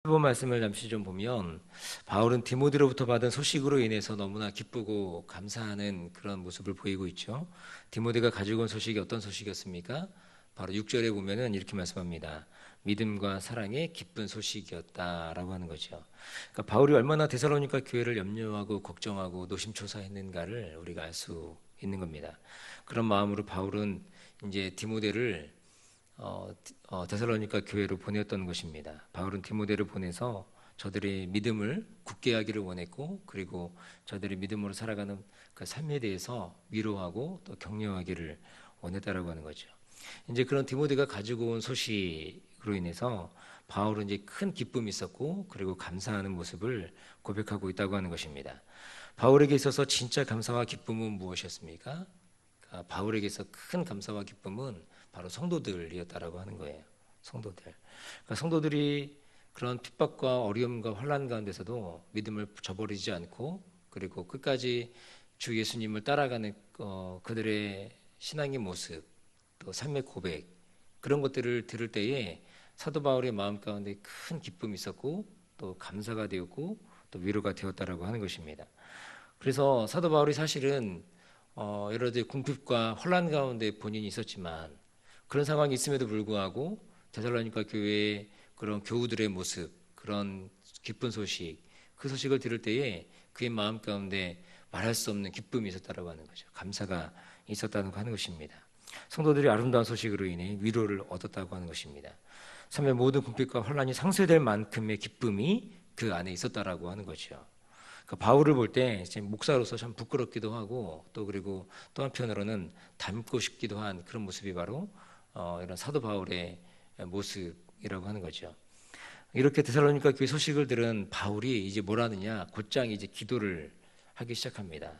본 말씀을 잠시 좀 보면 바울은 디모데로부터 받은 소식으로 인해서 너무나 기쁘고 감사하는 그런 모습을 보이고 있죠. 디모데가 가지고 온 소식이 어떤 소식이었습니까? 바로 6절에 보면은 이렇게 말씀합니다. 믿음과 사랑의 기쁜 소식이었다라고 하는 거죠. 그러니까 바울이 얼마나 데살로니가 교회를 염려하고 걱정하고 노심초사했는가를 우리가 알 수 있는 겁니다. 그런 마음으로 바울은 이제 디모데를 데살로니가 교회로 보냈던 것입니다. 바울은 디모데를 보내서 저들의 믿음을 굳게 하기를 원했고, 그리고 저들의 믿음으로 살아가는 그 삶에 대해서 위로하고 또 격려하기를 원했다라고 하는 거죠. 이제 그런 디모데가 가지고 온 소식으로 인해서 바울은 이제 큰 기쁨이 있었고, 그리고 감사하는 모습을 고백하고 있다고 하는 것입니다. 바울에게 있어서 진짜 감사와 기쁨은 무엇이었습니까? 바울에게 있어 큰 감사와 기쁨은 바로 성도들이었다라고 하는 거예요. 성도들. 그러니까 성도들이 그런 핍박과 어려움과 환난 가운데서도 믿음을 저버리지 않고, 그리고 끝까지 주 예수님을 따라가는 그들의 신앙의 모습, 또 삶의 고백, 그런 것들을 들을 때에 사도 바울의 마음 가운데 큰 기쁨이 있었고, 또 감사가 되었고, 또 위로가 되었다라고 하는 것입니다. 그래서 사도 바울이 사실은 여러 가지 궁핍과 혼란 가운데 본인이 있었지만, 그런 상황이 있음에도 불구하고 데살로니가 교회의 그런 교우들의 모습, 그런 기쁜 소식, 그 소식을 들을 때에 그의 마음 가운데 말할 수 없는 기쁨이 있었다라고 하는 거죠. 감사가 있었다는 거 하는 것입니다. 성도들이 아름다운 소식으로 인해 위로를 얻었다고 하는 것입니다. 삶의 모든 궁핍과 혼란이 상쇄될 만큼의 기쁨이 그 안에 있었다라고 하는 거죠. 바울을 볼 때 목사로서 참 부끄럽기도 하고, 또 그리고 또 한편으로는 닮고 싶기도 한 그런 모습이 바로 이런 사도 바울의 모습이라고 하는 거죠. 이렇게 데살로니가 교회 소식을 들은 바울이 이제 뭘 하느냐, 곧장 이제 기도를 하기 시작합니다.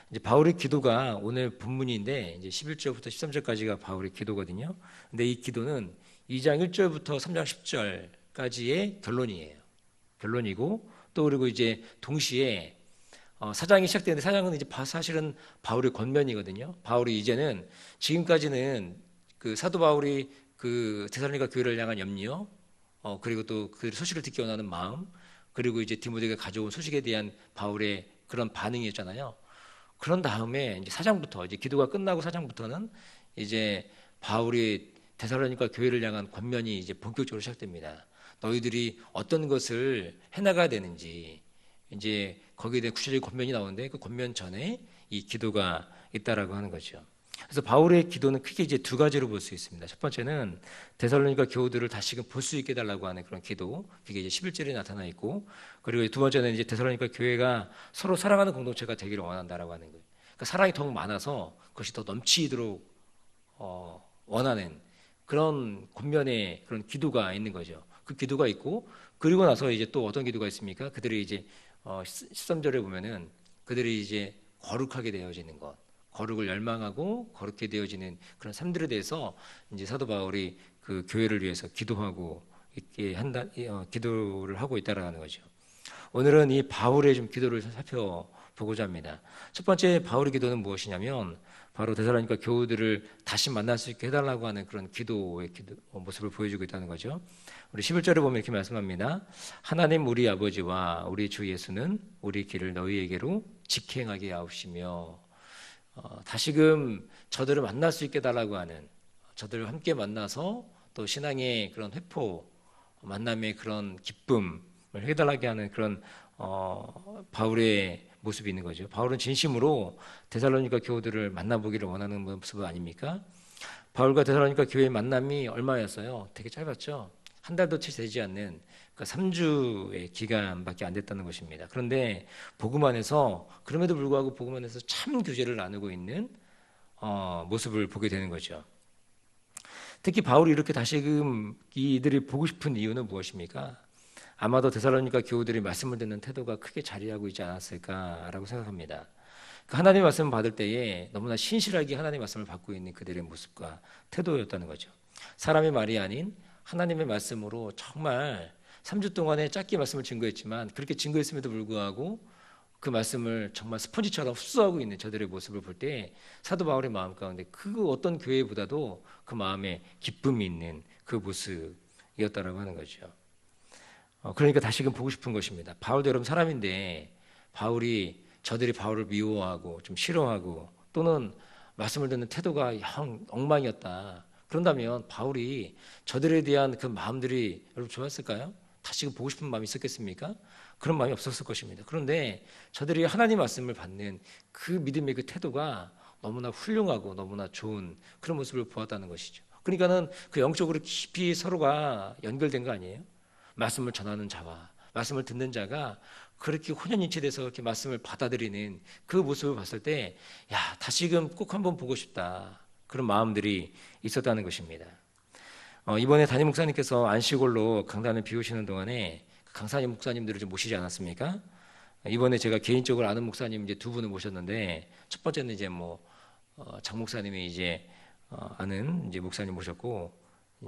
이제 바울의 기도가 오늘 본문인데, 이제 11절부터 13절까지가 바울의 기도거든요. 근데 이 기도는 2장 1절부터 3장 10절까지의 결론이에요. 결론이고, 또 그리고 이제 동시에 사장이 시작되는데, 사장은 이제 사실은 바울의 권면이거든요. 바울이 이제는, 지금까지는 그 사도 바울이 그 데살로니가 교회를 향한 염려, 그리고 또 그 소식을 듣기 원하는 마음, 그리고 이제 디모데가 가져온 소식에 대한 바울의 그런 반응이었잖아요. 그런 다음에 이제 사장부터, 이제 기도가 끝나고 사장부터는 이제 바울이 데살로니가 교회를 향한 권면이 이제 본격적으로 시작됩니다. 너희들이 어떤 것을 해나가야 되는지, 이제 거기에 대한 구체적인 권면이 나오는데, 그 권면 전에 이 기도가 있다라고 하는 거죠. 그래서 바울의 기도는 크게 이제 두 가지로 볼 수 있습니다. 첫 번째는 데살로니가 교우들을 다시금 볼 수 있게 해달라고 하는 그런 기도, 그게 이제 11절에 나타나 있고, 그리고 두 번째는 이제 데살로니가 교회가 서로 사랑하는 공동체가 되기를 원한다라고 하는 거예요. 그러니까 사랑이 더욱 많아서 그것이 더 넘치도록 원하는 그런 권면의 그런 기도가 있는 거죠. 그 기도가 있고, 그리고 나서 이제 또 어떤 기도가 있습니까? 그들이 이제 13절에 보면은 그들이 이제 거룩하게 되어지는 것, 거룩을 열망하고 거룩게 되어지는 그런 삶들에 대해서 이제 사도 바울이 그 교회를 위해서 기도하고 있게 기도를 하고 있다라는 거죠. 오늘은 이 바울의 좀 기도를 살펴보고자 합니다. 첫 번째 바울의 기도는 무엇이냐면, 바로 데살로니가 교우들을 다시 만날 수 있게 해달라고 하는 그런 기도의 모습을 보여주고 있다는 거죠. 우리 11절에 보면 이렇게 말씀합니다. 하나님 우리 아버지와 우리 주 예수는 우리 길을 너희에게로 직행하게 하옵시며, 다시금 저들을 만날 수 있게 해달라고 하는, 저들을 함께 만나서 또 신앙의 그런 회포, 만남의 그런 기쁨을 해달라게 하는 그런 바울의 모습이 있는 거죠. 바울은 진심으로 데살로니가 교우들을 만나보기를 원하는 모습 아닙니까? 바울과 데살로니가 교회의 만남이 얼마였어요? 되게 짧았죠. 한 달도 채 되지 않는 그 3주의 기간밖에 안 됐다는 것입니다. 그런데 복음 안에서, 그럼에도 불구하고 복음 안에서 참 교제를 나누고 있는 모습을 보게 되는 거죠. 특히 바울이 이렇게 다시금 이들이 보고 싶은 이유는 무엇입니까? 아마도 데살로니가 교우들이 말씀을 듣는 태도가 크게 자리하고 있지 않았을까라고 생각합니다. 하나님의 말씀을 받을 때에 너무나 신실하게 하나님의 말씀을 받고 있는 그들의 모습과 태도였다는 거죠. 사람의 말이 아닌 하나님의 말씀으로 정말 3주 동안에 짧게 말씀을 증거했지만, 그렇게 증거했음에도 불구하고 그 말씀을 정말 스펀지처럼 흡수하고 있는 저들의 모습을 볼 때 사도 바울의 마음 가운데 그 어떤 교회보다도 그 마음에 기쁨이 있는 그 모습이었다라고 하는 거죠. 그러니까 다시금 보고 싶은 것입니다. 바울도 여러분 사람인데 저들이 바울을 미워하고 좀 싫어하고 또는 말씀을 듣는 태도가 영 엉망이었다. 그런다면 바울이 저들에 대한 그 마음들이 여러분 좋았을까요? 다시금 보고 싶은 마음이 있었겠습니까? 그런 마음이 없었을 것입니다. 그런데 저들이 하나님 말씀을 받는 그 믿음의 그 태도가 너무나 훌륭하고 너무나 좋은 그런 모습을 보았다는 것이죠. 그러니까는 그 영적으로 깊이 서로가 연결된 거 아니에요? 말씀을 전하는 자와 말씀을 듣는 자가 그렇게 혼연일체돼서 이렇게 말씀을 받아들이는 그 모습을 봤을 때, 야, 다시금 꼭 한번 보고 싶다. 그런 마음들이 있었다는 것입니다. 이번에 담임 목사님께서 안시골로 강단을 비우시는 동안에 강사님 목사님들을 좀 모시지 않았습니까? 이번에 제가 개인적으로 아는 목사님 이제 두 분을 모셨는데, 첫 번째는 이제 장 목사님이 이제 아는 이제 목사님 모셨고,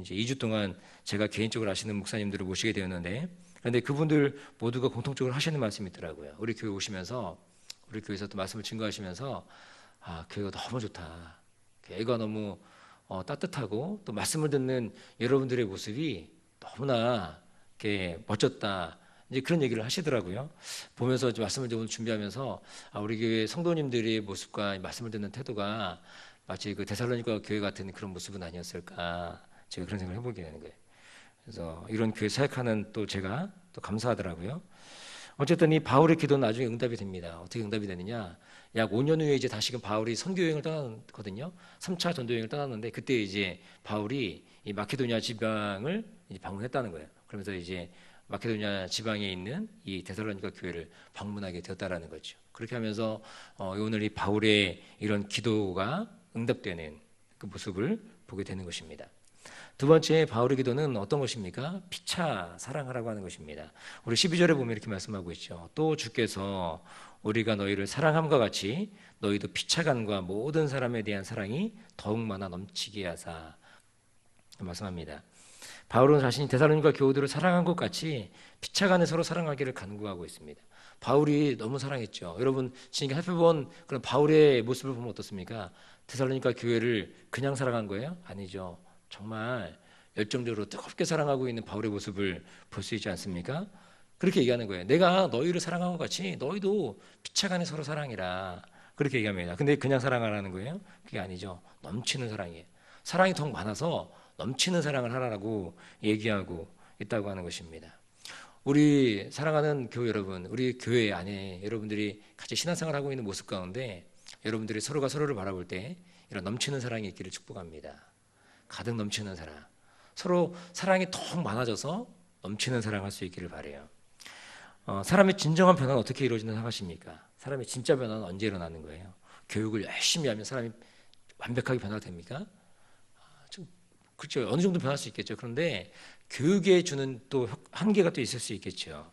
이제 2주 동안 제가 개인적으로 아시는 목사님들을 모시게 되었는데, 그런데 그분들 모두가 공통적으로 하시는 말씀이 있더라고요. 우리 교회 오시면서, 우리 교회에서 또 말씀을 증거하시면서, 교회가 너무 좋다. 교회가 너무 따뜻하고 또 말씀을 듣는 여러분들의 모습이 너무나 이렇게 멋졌다. 이제 그런 얘기를 하시더라고요. 보면서 말씀을 좀 준비하면서 우리 교회 성도님들의 모습과 말씀을 듣는 태도가 마치 그 데살로니가 교회 같은 그런 모습은 아니었을까. 제가 그런 생각을 해보게 되는 거예요. 그래서 이런 교회 사역하는 또 제가 또 감사하더라고요. 어쨌든 이 바울의 기도는 나중에 응답이 됩니다. 어떻게 응답이 되느냐? 약 5년 후에 이제 다시금 바울이 선교 여행을 떠났거든요. 3차 전도 여행을 떠났는데 그때 이제 바울이 이 마케도니아 지방을 이제 방문했다는 거예요. 그러면서 이제 마케도니아 지방에 있는 이 데살로니가 교회를 방문하게 되었다라는 거죠. 그렇게 하면서 오늘 이 바울의 이런 기도가 응답되는 그 모습을 보게 되는 것입니다. 두 번째 바울의 기도는 어떤 것입니까? 피차 사랑하라고 하는 것입니다. 우리 12절에 보면 이렇게 말씀하고 있죠. 또 주께서 우리가 너희를 사랑함과 같이 너희도 피차간과 모든 사람에 대한 사랑이 더욱 많아 넘치게 하사 말씀합니다. 바울은 자신이 데살로니가 교우들을 사랑한 것 같이 피차간에 서로 사랑하기를 간구하고 있습니다. 바울이 너무 사랑했죠. 여러분 지금 살펴본 그런 바울의 모습을 보면 어떻습니까? 데살로니가 교회를 그냥 사랑한 거예요? 아니죠. 정말 열정적으로 뜨겁게 사랑하고 있는 바울의 모습을 볼 수 있지 않습니까? 그렇게 얘기하는 거예요. 내가 너희를 사랑한 것 같이 너희도 피차간에 서로 사랑이라 그렇게 얘기합니다. 근데 그냥 사랑하라는 거예요? 그게 아니죠. 넘치는 사랑이에요. 사랑이 더 많아서 넘치는 사랑을 하라고 얘기하고 있다고 하는 것입니다. 우리 사랑하는 교회 여러분, 우리 교회 안에 여러분들이 같이 신앙생활 하고 있는 모습 가운데 여러분들이 서로가 서로를 바라볼 때 이런 넘치는 사랑이 있기를 축복합니다. 가득 넘치는 사랑, 서로 사랑이 더 많아져서 넘치는 사랑할 수 있기를 바라요. 사람의 진정한 변화는 어떻게 이루어진다고 생각하십니까? 사람의 진짜 변화는 언제 일어나는 거예요? 교육을 열심히 하면 사람이 완벽하게 변화됩니까? 그렇죠. 어느 정도 변할 수 있겠죠. 그런데 교육에 주는 또 한계가 또 있을 수 있겠죠.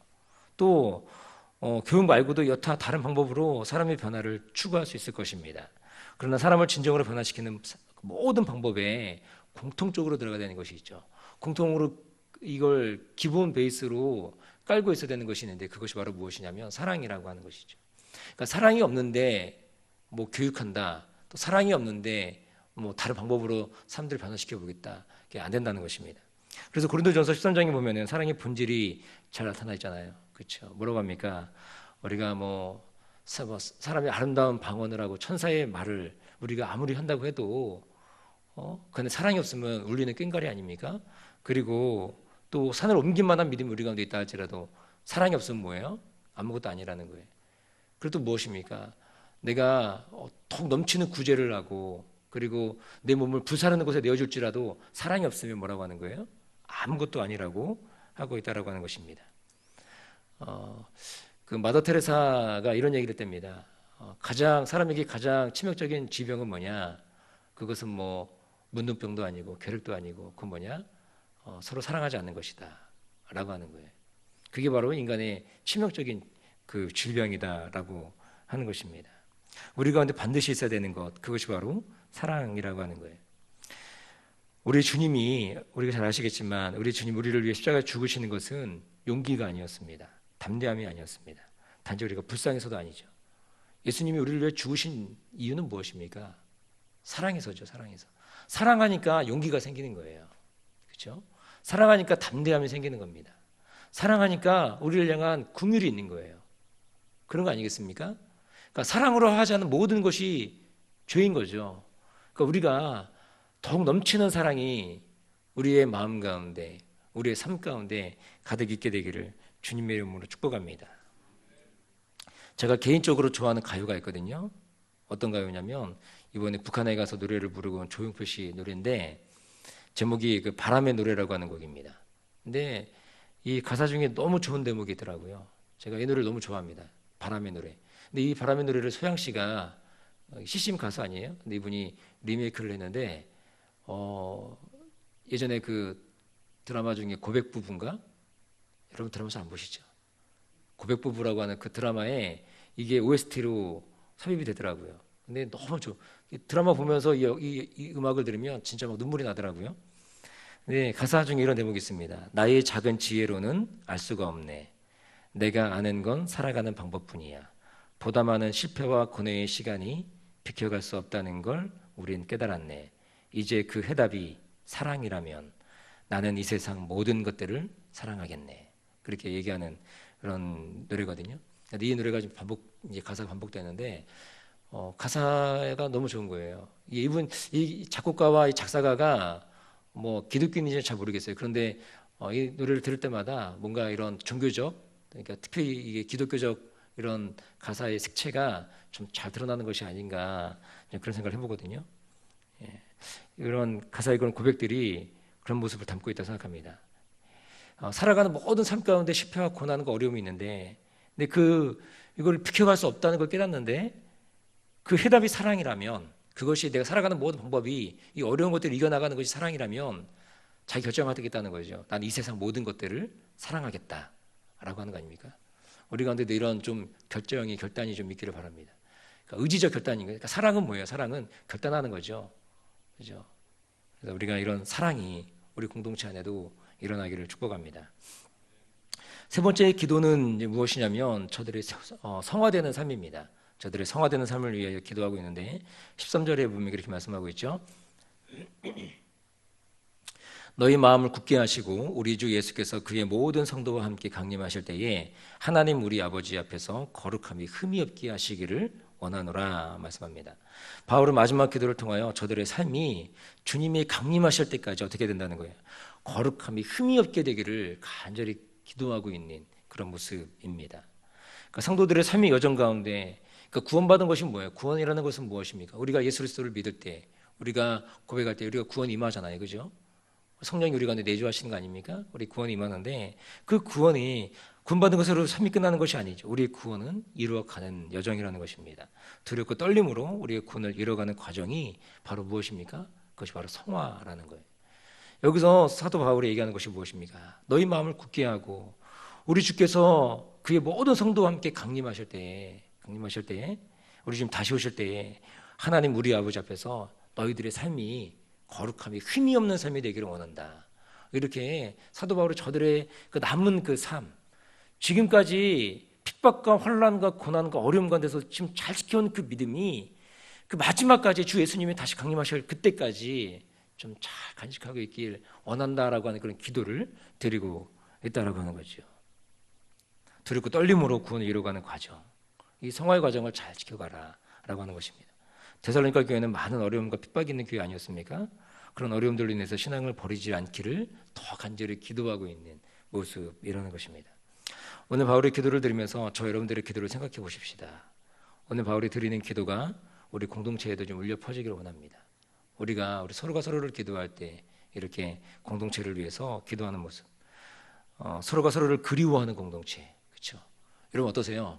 또 교육 말고도 여타 다른 방법으로 사람의 변화를 추구할 수 있을 것입니다. 그러나 사람을 진정으로 변화시키는 모든 방법에 공통적으로 들어가야 되는 것이 있죠. 공통으로 이걸 기본 베이스로 깔고 있어야 되는 것이 있는데 그것이 바로 무엇이냐면 사랑이라고 하는 것이죠. 그러니까 사랑이 없는데 교육한다. 또 사랑이 없는데 다른 방법으로 사람들을 변화시켜 보겠다. 그게 안 된다는 것입니다. 그래서 고린도전서 13장에 보면은 사랑의 본질이 잘 나타나 있잖아요. 그렇죠? 뭐라고 합니까? 우리가 사람의 아름다운 방언을 하고 천사의 말을 우리가 아무리 한다고 해도 근데 사랑이 없으면 울리는 꽹과리 아닙니까? 그리고 또 산을 옮긴 만한 믿음이 우리 가운데 있다 할지라도 사랑이 없으면 뭐예요? 아무것도 아니라는 거예요. 그리고 또 무엇입니까? 내가 턱 넘치는 구제를 하고 그리고 내 몸을 불사르는 곳에 내어줄지라도 사랑이 없으면 뭐라고 하는 거예요? 아무것도 아니라고 하고 있다라고 하는 것입니다. 그 마더 테레사가 이런 얘기를 했답니다. 사람에게 가장 치명적인 질병은 뭐냐? 그것은 문둥병도 아니고 궤력도 아니고 그건 뭐냐? 서로 사랑하지 않는 것이다 라고 하는 거예요. 그게 바로 인간의 치명적인 그 질병이다라고 하는 것입니다. 우리 가운데 반드시 있어야 되는 것, 그것이 바로 사랑이라고 하는 거예요. 우리 주님이, 우리가 잘 아시겠지만 우리 주님 우리를 위해 십자가에 죽으시는 것은 용기가 아니었습니다. 담대함이 아니었습니다. 단지 우리가 불쌍해서도 아니죠. 예수님이 우리를 위해 죽으신 이유는 무엇입니까? 사랑해서죠. 사랑해서. 사랑하니까 용기가 생기는 거예요. 그렇죠? 사랑하니까 담대함이 생기는 겁니다. 사랑하니까 우리를 향한 긍휼이 있는 거예요. 그런 거 아니겠습니까? 그러니까 사랑으로 하지 않은 모든 것이 죄인 거죠. 그러니까 우리가 더욱 넘치는 사랑이 우리의 마음 가운데, 우리의 삶 가운데 가득 있게 되기를 주님의 이름으로 축복합니다. 제가 개인적으로 좋아하는 가요가 있거든요. 어떤 가요냐면 이번에 북한에 가서 노래를 부르고 온 조용필 씨 노래인데 제목이 그 바람의 노래라고 하는 곡입니다. 근데 이 가사 중에 너무 좋은 대목이 있더라고요. 제가 이 노래를 너무 좋아합니다. 바람의 노래. 근데 이 바람의 노래를 소양 씨가 CCM 가수 아니에요? 근데 이분이 리메이크를 했는데 예전에 그 드라마 중에 고백부부인가? 여러분 드라마 잘 안 보시죠? 고백부부라고 하는 그 드라마에 이게 OST로 삽입이 되더라고요. 근데 너무 드라마 보면서 이 음악을 들으면 진짜 막 눈물이 나더라고요. 네, 가사 중에 이런 대목이 있습니다. 나의 작은 지혜로는 알 수가 없네. 내가 아는 건 살아가는 방법뿐이야. 보다 많은 실패와 고뇌의 시간이 비켜갈 수 없다는 걸 우린 깨달았네. 이제 그 해답이 사랑이라면 나는 이 세상 모든 것들을 사랑하겠네. 그렇게 얘기하는 그런 노래거든요. 근데 이 노래가 좀 이제 가사가 반복되는데 가사가 너무 좋은 거예요. 이 작곡가와 이 작사가가 뭐 기독교인인지 잘 모르겠어요. 그런데 이 노래를 들을 때마다 뭔가 이런 종교적, 그러니까 특히 이게 기독교적 이런 가사의 색채가 좀 잘 드러나는 것이 아닌가 그런 생각을 해보거든요. 예. 이런 가사의 그런 고백들이 그런 모습을 담고 있다고 생각합니다. 살아가는 모든 삶 가운데 실패와 고난과 어려움이 있는데, 근데 이걸 비켜갈 수 없다는 걸 깨닫는데, 그 해답이 사랑이라면, 그것이 내가 살아가는 모든 방법이 이 어려운 것들을 이겨나가는 것이 사랑이라면, 자기 결정을 하겠다는 거죠. 난 이 세상 모든 것들을 사랑하겠다라고 하는 거 아닙니까? 우리 가운데도 이런 좀 결단이 좀 있기를 바랍니다. 그러니까 의지적 결단인 거예요. 그러니까 사랑은 뭐예요? 사랑은 결단하는 거죠. 그죠? 그래서 우리가 이런 사랑이 우리 공동체 안에도 일어나기를 축복합니다. 세 번째 기도는 무엇이냐면 저들의 성화되는 삶입니다. 저들의 성화되는 삶을 위하여 기도하고 있는데 13절에 보면 이렇게 말씀하고 있죠. 너희 마음을 굳게 하시고 우리 주 예수께서 그의 모든 성도와 함께 강림하실 때에 하나님 우리 아버지 앞에서 거룩함이 흠이 없게 하시기를 원하노라 말씀합니다. 바울은 마지막 기도를 통하여 저들의 삶이 주님이 강림하실 때까지 어떻게 된다는 거예요? 거룩함이 흠이 없게 되기를 간절히 기도하고 있는 그런 모습입니다. 그러니까 성도들의 삶의 여정 가운데 그러니까 구원받은 것이 뭐예요? 구원이라는 것은 무엇입니까? 우리가 예수 그리스도를 믿을 때, 우리가 고백할 때 우리가 구원 임하잖아요, 그죠? 성령이 우리 가운데 내주하시는 거 아닙니까? 우리 구원이 임하는데 그 구원이 구원받은 것으로 삶이 끝나는 것이 아니죠. 우리의 구원은 이루어가는 여정이라는 것입니다. 두렵고 떨림으로 우리의 구원을 이뤄가는 과정이 바로 무엇입니까? 그것이 바로 성화라는 거예요. 여기서 사도 바울이 얘기하는 것이 무엇입니까? 너희 마음을 굳게 하고 우리 주께서 그의 모든 성도와 함께 강림하실 때에 우리 지금 다시 오실 때에 하나님 우리 아버지 앞에서 너희들의 삶이 거룩함이 흠이 없는 삶이 되기를 원한다. 이렇게 사도 바울이 저들의 그 남은 그 삶, 지금까지 핍박과 환난과 고난과 어려움 가운데서 지금 잘 지켜온 그 믿음이 그 마지막까지 주 예수님이 다시 강림하실 그때까지 좀 잘 간직하고 있길 원한다라고 하는 그런 기도를 드리고 있다라고 하는 거죠. 두렵고 떨림으로 구원을 이루어가는 과정, 이 성화의 과정을 잘 지켜가라라고 하는 것입니다. 데살로니가 교회는 많은 어려움과 핍박이 있는 교회 아니었습니까? 그런 어려움들로 인해서 신앙을 버리지 않기를 더 간절히 기도하고 있는 모습이라는 것입니다. 오늘 바울의 기도를 들으면서 저 여러분들의 기도를 생각해 보십시다. 오늘 바울이 드리는 기도가 우리 공동체에도 좀 울려 퍼지기를 원합니다. 우리 서로가 서로를 기도할 때 이렇게 공동체를 위해서 기도하는 모습, 서로가 서로를 그리워하는 공동체, 그렇죠? 여러분 어떠세요?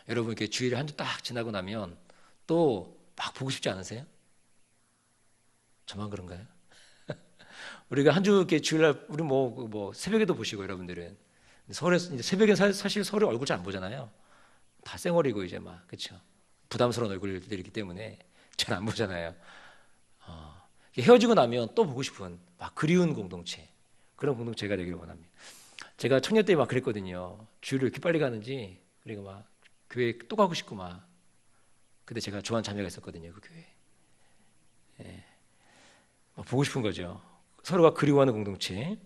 여러분 이렇게 주일에 한 주 딱 지나고 나면 또 막 보고 싶지 않으세요? 저만 그런가요? 우리가 한 주 이렇게 주일날 우리 뭐 새벽에도 보시고 여러분들은 서울에서 이제 새벽에 사실 서울에 얼굴 잘 안 보잖아요. 다 쌩얼이고 이제 막 그렇죠. 부담스러운 얼굴들이기 때문에 잘 안 보잖아요. 헤어지고 나면 또 보고 싶은 막 그리운 공동체, 그런 공동체가 되기를 원합니다. 제가 청년 때 막 그랬거든요. 주일을 이렇게 빨리 가는지, 그리고 막 교회 또 가고 싶고 막. 근데 제가 좋아하는 자매가 있었거든요, 그 교회. 막 보고 싶은 거죠. 서로가 그리워하는 공동체.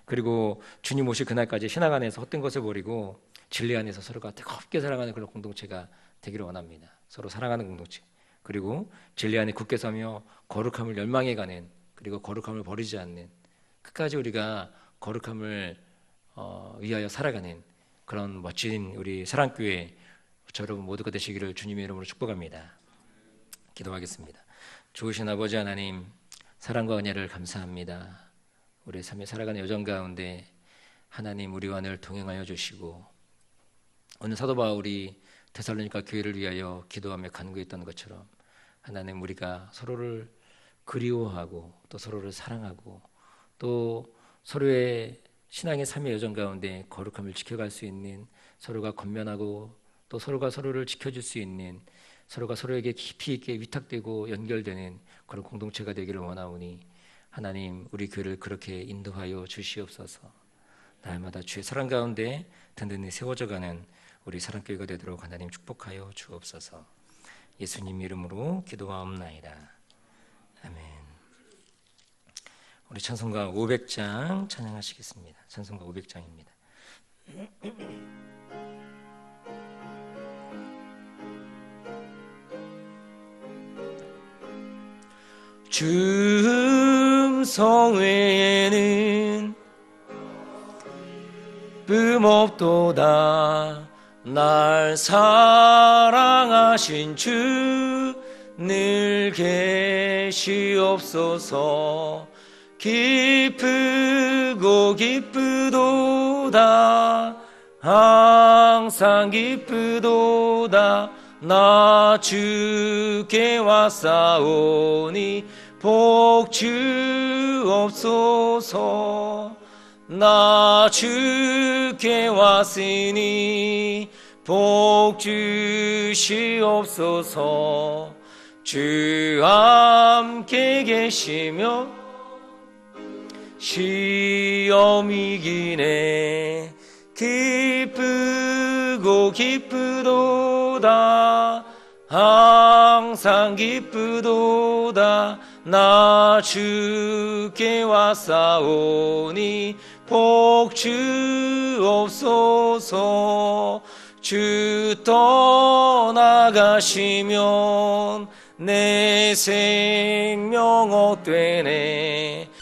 그리고 주님 오실 그날까지 신앙 안에서 헛된 것을 버리고 진리 안에서 서로가 뜨겁게 사랑하는 그런 공동체가 되기를 원합니다. 서로 사랑하는 공동체, 그리고 진리 안에 굳게 서며 거룩함을 열망해가는, 그리고 거룩함을 버리지 않는, 끝까지 우리가 거룩함을 위하여 살아가는 그런 멋진 우리 사랑교회 저 여러분 모두가 되시기를 주님의 이름으로 축복합니다. 기도하겠습니다. 좋으신 아버지 하나님, 사랑과 은혜를 감사합니다. 우리의 삶에 살아가는 여정 가운데 하나님 우리와 늘 동행하여 주시고, 오늘 사도 바울이 데살로니가 교회를 위하여 기도하며 간구했던 것처럼 하나님 우리가 서로를 그리워하고 또 서로를 사랑하고 또 서로의 신앙의 삶의 여정 가운데 거룩함을 지켜갈 수 있는, 서로가 권면하고 또 서로가 서로를 지켜줄 수 있는, 서로가 서로에게 깊이 있게 위탁되고 연결되는 그런 공동체가 되기를 원하오니 하나님 우리 교회를 그렇게 인도하여 주시옵소서. 날마다 주의 사랑 가운데 든든히 세워져가는 우리 사랑교회가 되도록 하나님 축복하여 주옵소서. 예수님 이름으로 기도하옵나이다. 아멘. 우리 찬송가 500장 찬양하시겠습니다. 찬송가 500장입니다. 주 음성 외에는 쁨없도다. 날 사랑하신 주 늘 계시옵소서. 기쁘고 기쁘도다. 항상 기쁘도다. 나 주께 왔사오니 복 주옵소서. 나 주께 왔으니 복 주시옵소서. 주 함께 계시며 시험 이기네. 기쁘고 기쁘도다. 항상 기쁘도다. 나 주께 왔사오니 복 주옵소서. 주 떠나가시면 내 생명 헛되네.